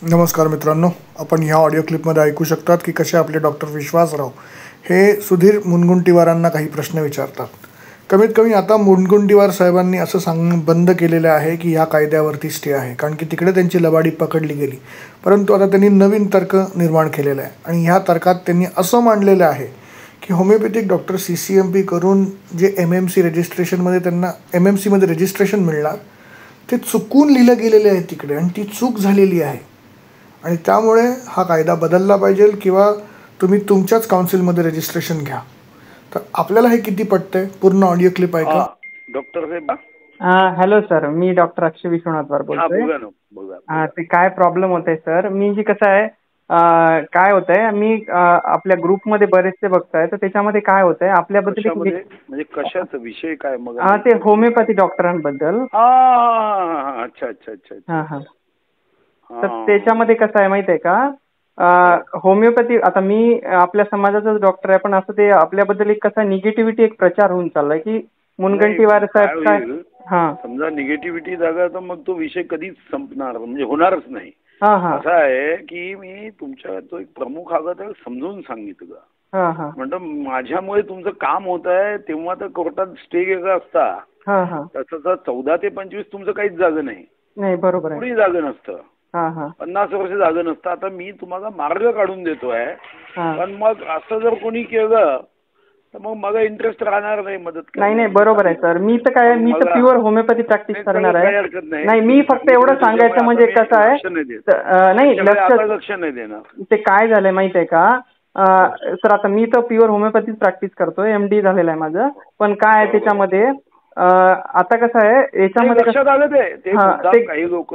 नमस्कार मित्रांनो, आपण ह्या ऑडिओ क्लिपमध्ये ऐकू शकतात की कसे आपले डॉक्टर विश्वासराव हे सुधीर मुनगंटीवारांना काही प्रश्न विचारतात. कमीत कमी आता मुनगंटीवार साहेबांनी असं बंद केलेलं आहे की ह्या कायद्यावरती स्टे आहे, कारण की तिकडे त्यांची लबाडी पकडली गेली. परंतु आता त्यांनी नवीन तर्क निर्माण केलेला आहे आणि ह्या तर्कात त्यांनी असं मांडलेलं आहे की होमिओपॅथिक डॉक्टर CCMP करून जे MMC रजिस्ट्रेशनमध्ये त्यांना MMCमध्ये रजिस्ट्रेशन मिळणार ते चुकून लिहिलं गेलेलं आहे तिकडे, आणि ती चूक झालेली आहे आणि त्यामुळे हा कायदा बदलला पाहिजे किंवा तुम्ही तुमच्याच काउन्सिलमध्ये रजिस्ट्रेशन घ्या. तर आपल्याला हे किती पटतंय? पूर्ण ऑडिओ क्लिप ऐका. डॉक्टर साहेब. हॅलो सर, मी डॉक्टर अक्षय विश्वनाथवार बोलतोय. ते काय प्रॉब्लेम होतंय सर, मी जी कसं आहे काय होतंय, मी आपल्या ग्रुपमध्ये बरेचसे बघताय, तर त्याच्यामध्ये काय होतंय आपल्याबद्दल म्हणजे कशाचा विषय काय? मग ते होमिओपॅथी डॉक्टरांबद्दल. अच्छा अच्छा अच्छा. हा. तर त्याच्यामध्ये कसं आहे माहित आहे का, होमिओपॅथी, आता मी आपल्या समाजाचाच डॉक्टर आहे, पण असं ते आपल्याबद्दल एक कसा निगेटिव्हिटी एक प्रचार होऊन चाललाय की मुनगंटीवार साहेब काय. समजा निगेटिव्हिटी जागा, तर मग तो विषय कधीच संपणार म्हणजे होणारच नाही. असं आहे की मी तुमच्या तो एक प्रमुख आगत समजून सांगितलं, म्हणजे माझ्यामुळे तुमचं काम होत आहे, तेव्हा तर कोर्टात स्टे गेला असता, तसं 14 ते 25 तुमचं काहीच जागं नाही. बरोबर आहे, कुठेही जागं नसतं. 50 वर्ष जागं नसतं. आता मी तुम्हाला मार्ग काढून देतोय, पण मग असं जर कोणी केलं तर मग मला इंटरेस्ट राहणार नाही मदत. नाही बरोबर आहे सर. मी तर काय, मी तर प्युअर होमिओपॅथी प्रॅक्टिस करणार आहे. नाही, मी फक्त एवढं सांगायचं म्हणजे कसं आहे, नाही लक्ष नाही देणार. ते काय झालंय माहित आहे का सर, आता मी तर प्युअर होमिओपॅथी प्रॅक्टिस करतोय, MD झालेलं आहे माझं. पण काय आहे त्याच्यामध्ये आता कसं आहे याच्यामध्ये काही लोक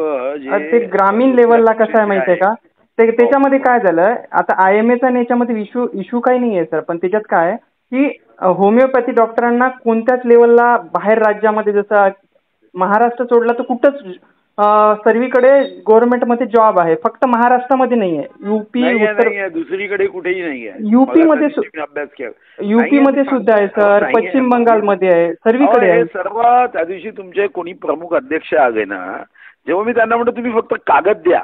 ते ग्रामीण लेवलला कसं आहे माहितीये का, त्याच्यामध्ये काय झालं, आता IMAचा याच्यामध्ये इश्यू काही नाही आहे सर, पण त्याच्यात काय आहे की होमिओपॅथी डॉक्टरांना कोणत्याच लेवलला बाहेर राज्यामध्ये, जसं महाराष्ट्र सोडला तर कुठंच सर्वीकडे गव्हर्नमेंटमध्ये जॉब आहे, फक्त महाराष्ट्रामध्ये नाही आहे. UP दुसरीकडे कुठेही नाही आहे. UP मध्ये सुद्धा आहे सर, पश्चिम बंगालमध्ये आहे, सर्वीकडे आहे. सर्व त्या दिवशी तुमचे कोणी प्रमुख अध्यक्ष आले ना, जेव्हा मी त्यांना म्हणतो तुम्ही फक्त कागद द्या,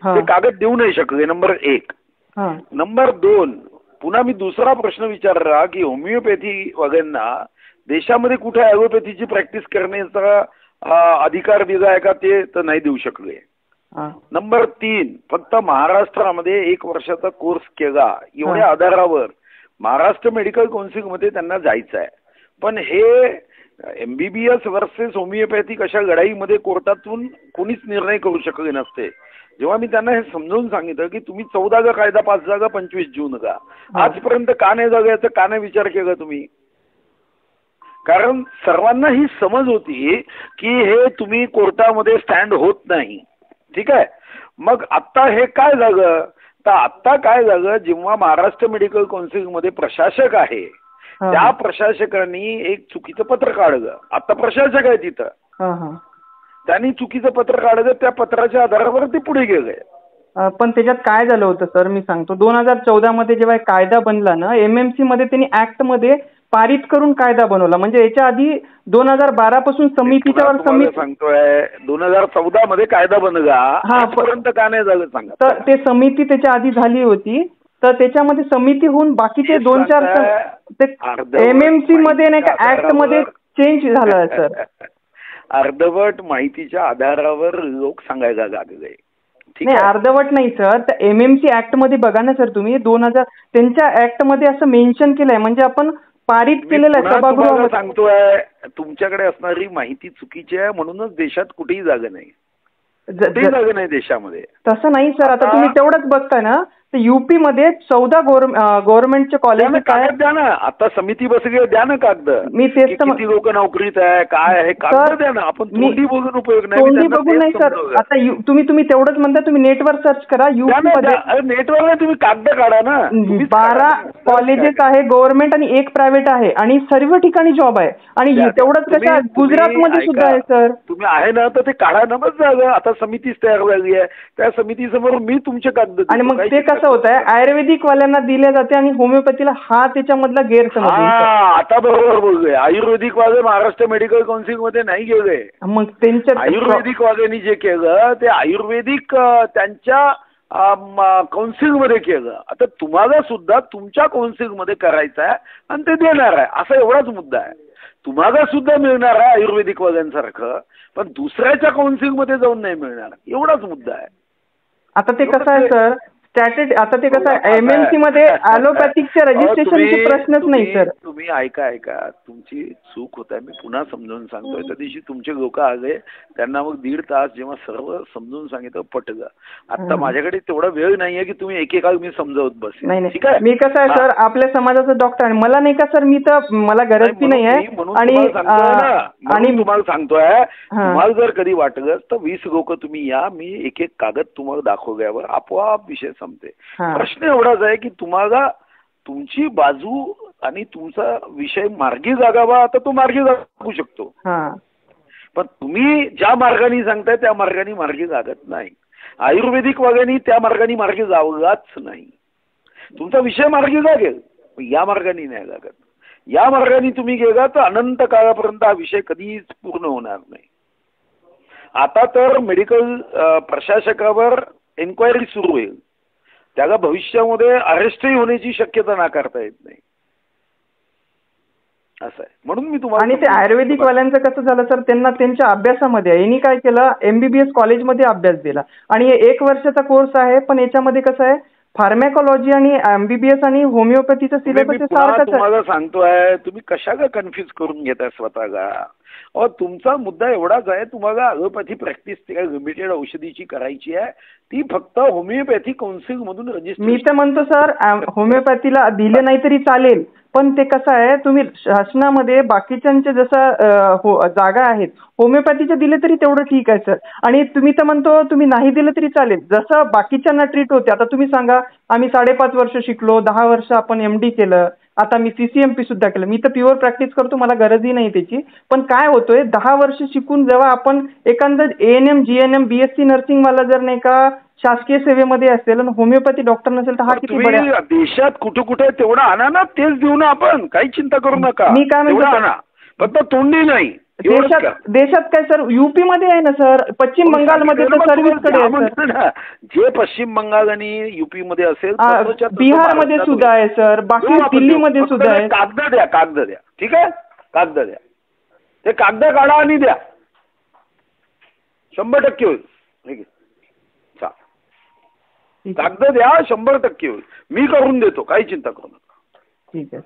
ते कागद देऊ नाही शकले. नंबर 1. नंबर 2, पुन्हा मी दुसरा प्रश्न विचारला की होमिओपॅथी वगैरेंना देशामध्ये कुठे ॲलोपॅथीची प्रॅक्टिस करण्याचा अधिकार दिला आहे का, ते तर नाही देऊ शकले. नंबर 3, फक्त महाराष्ट्रामध्ये 1 वर्षाचा कोर्स केला, एवढ्या आधारावर महाराष्ट्र मेडिकल काउन्सिलमध्ये त्यांना जायचं आहे. पण हे MBBS वर्सेस होमिओपॅथी कशा लढाईमध्ये कोर्टातून कोणीच निर्णय करू शकले नसते. जेव्हा मी त्यांना हे समजावून सांगितलं की तुम्ही 14 कायदा पास झाला 25 जून का, आजपर्यंत का नाही झालं याचा का नाही विचार केला तुम्ही? कारण सर्वांना ही समज होती की हे तुम्ही कोर्टामध्ये स्टँड होत नाही. ठीक आहे, मग आता हे काय झालं, तर आता काय झालं, जेव्हा महाराष्ट्र मेडिकल काउन्सिलमध्ये प्रशासक आहे, त्या प्रशासकांनी एक चुकीचं पत्र काढलं. आता प्रशासक आहे तिथं, त्यांनी चुकीचं पत्र काढलं, त्या पत्राच्या आधारावर ते पुढे गेले. पण त्याच्यात काय झालं होतं सर, मी सांगतो. 2014 मध्ये जेव्हा कायदा बनला ना, MMC मध्ये त्यांनी ऍक्ट मध्ये पारित करून कायदा बनवला. म्हणजे याच्या आधी 2012 पासून समितीच्यावर सांगतोय 2014 मध्ये कायदा बनला, आजपर्यंत का नाही झालं सांगा. तर ते समिती त्याच्या आधी झाली होती, तर त्याच्यामध्ये समिती होऊन बाकीचे 2-4 MMC मध्ये नाही का ऍक्ट मध्ये चेंज झाला सर. अर्धवट माहितीच्या आधारावर लोक सांगायला लागले. नाही, अर्धवट नाही सर. तर MMC ऍक्ट मध्ये बघा ना सर, तुम्ही 2000 त्यांच्या ऍक्ट मध्ये असं मेन्शन केलंय, म्हणजे आपण पारित केलेलं आहे सभागृहामध्ये. सांगतोय तुमच्याकडे असणारी माहिती चुकीची आहे, म्हणूनच देशात कुठेही जागा नाही, कुठेही जागा नाही देशामध्ये. तसं नाही सर. आता तुम्ही तेवढंच बघताय ना, तर UP मध्ये 14 गव्हर्नमेंटचे कॉलेज कागद द्या ना, आता समिती बसली, द्या ना कागद. मी तेच किती लोक नोकरीत आहे, काय आहे, कागद द्या ना. आपण तोंडी बघून उपयोग नाही, तोंडी बघून नाही सर. आता तुम्ही तेवढंच म्हणता, तुम्ही नेटवर सर्च करा. UP मध्ये नेटवर नाही, तुम्ही कागद काढा ना. 12 कॉलेजेस आहे गव्हर्नमेंट आणि 1 प्रायव्हेट आहे, आणि सर्व ठिकाणी जॉब आहे. आणि तेवढंच कशा गुजरात मध्ये सुद्धा आहे सर. तुम्ही आहे ना, तर ते काढा ना. बस झालं. आता समितीच तयार झाली आहे, त्या समितीसमोर मी तुमचे कागद. आणि मग ते कसं कसं होत आहे, आयुर्वेदिक वाल्यांना दिल्या जाते आणि होमिओपॅथीला हा त्याच्यामधला गैरसमज आहे. आता बरोबर बोलतोय. आयुर्वेदिक वाले महाराष्ट्र मेडिकल काउन्सिल मध्ये नाही गेले. मग त्यांच्या आयुर्वेदिक वाल्यांनी जे केलं ते आयुर्वेदिक त्यांच्या काउन्सिल मध्ये केलं. आता तुम्हाला सुद्धा तुमच्या काउन्सिल मध्ये करायचं आहे आणि ते देणार आहे, असा एवढाच मुद्दा आहे. तुम्हाला सुद्धा मिळणार आहे आयुर्वेदिक वाल्यांसारखं, पण दुसऱ्याच्या काउन्सिल मध्ये जाऊन नाही मिळणार, एवढाच मुद्दा आहे. आता ते कसं आहे सर, आता ते कसं आहे, एमएमसी मध्ये ॲलोपॅथिकच्या रजिस्ट्रेशनचे प्रश्नच नाही सर. तुम्ही ऐका, तुमची चूक होत आहे. मी पुन्हा समजावून सांगतोय. त्या दिवशी तुमचे लोक आले, त्यांना मग 1.5 तास जेव्हा सर्व समजून सांगितलं पटलं. आता माझ्याकडे तेवढा वेळ नाहीये की तुम्ही एकेका मी समजावत बस. ठीक आहे, मी कसं आहे सर, आपल्या समाजाचा डॉक्टर आहे, मला नाही का सर, मी तर मला गरज बी नाही आहे. आणि तुम्हाला सांगतोय, तुम्हाला जर कधी वाटलं तर 20 लोक तुम्ही या, मी एक कागद तुम्हाला दाखवल्यावर आपोआप विषय संपते. प्रश्न एवढाच आहे की तुम्हाला तुमची बाजू आणि तुमचा विषय मार्गी जागावा, आता तो मार्गी जागू शकतो. पण तुम्ही ज्या मार्गाने सांगताय त्या मार्गाने मार्गी जागत नाही. आयुर्वेदिक वागाने त्या मार्गाने मार्गी जावलाच नाही. तुमचा विषय मार्गी जागेल, या मार्गाने नाही लागत. या मार्गाने तुम्ही गेला तर अनंत काळापर्यंत हा विषय कधीच पूर्ण होणार नाही. आता तर मेडिकल प्रशासकावर एन्क्वायरी सुरू होईल, त्याला भविष्यामध्ये अरेस्टही होण्याची शक्यता नाकारता येत नाही. असं आहे. म्हणून मी तुम्हाला, आणि ते आयुर्वेदिक वाल्यांचं कसं झालं सर, त्यांना त्यांच्या अभ्यासामध्ये यांनी काय केलं, MBBS कॉलेजमध्ये अभ्यास दिला आणि 1 वर्षाचा कोर्स आहे, पण याच्यामध्ये कसं आहे, फार्मॅकॉलॉजी आणि MBBS आणि होमिओपॅथीचं सिलेबस सारखंच. तुम्हाला सांगतोय, तुम्ही कशाला कन्फ्युज करून घेताय स्वतःला. तुमचा मुद्दा एवढाच आहे, तुम्हाला ॲलोपॅथी प्रॅक्टिस लिमिटेड औषधीची करायची आहे, ती फक्त होमिओपॅथी काउन्सिल मधून रजिस्टर. मी तर म्हणतो सर, होमिओपॅथीला दिले नाही तरी चालेल, पण ते कसं आहे, तुम्ही शासनामध्ये बाकीच्यांचे जसं जागा आहेत, होमिओपॅथीचे दिले तरी तेवढं ठीक आहे सर. आणि तुम्ही तर म्हणतो तुम्ही नाही दिलं तरी चालेल, जसं बाकीच्यांना ट्रीट होते. आता तुम्ही सांगा, आम्ही 5.5 वर्ष शिकलो, 10 वर्ष आपण MD केलं, आता मी CCMP सुद्धा केलं. मी तर प्युअर प्रॅक्टिस करतो, मला गरजही नाही त्याची. पण काय होतोय, 10 वर्ष शिकून जेव्हा आपण एखादं ANM GNM BSc नर्सिंग वाला जर नाही का शासकीय सेवेमध्ये असेल आणि होमिओपॅथी डॉक्टर नसेल तर हा किती बड्या. देशात कुठे कुठे तेवढा आणा ना, तेच देऊ ना आपण, काही चिंता करू नका. मी काय म्हणतो, फक्त तोंडी नाही. देशात काय सर, UP मध्ये आहे ना सर, पश्चिम बंगालमध्ये तर सर्व्हिसकडे आहे. जे पश्चिम बंगाल आणि UP मध्ये असेल, बिहारमध्ये सुद्धा आहे सर, बाकी दिल्लीमध्ये सुद्धा आहे. कागद द्या, ठीक आहे, कागद द्या, ते कागद काढा आणि द्या, 100% होईल. ठीक आहे, कागद द्या, 100% होईल. मी करून देतो, काही चिंता करू नका. ठीक आहे.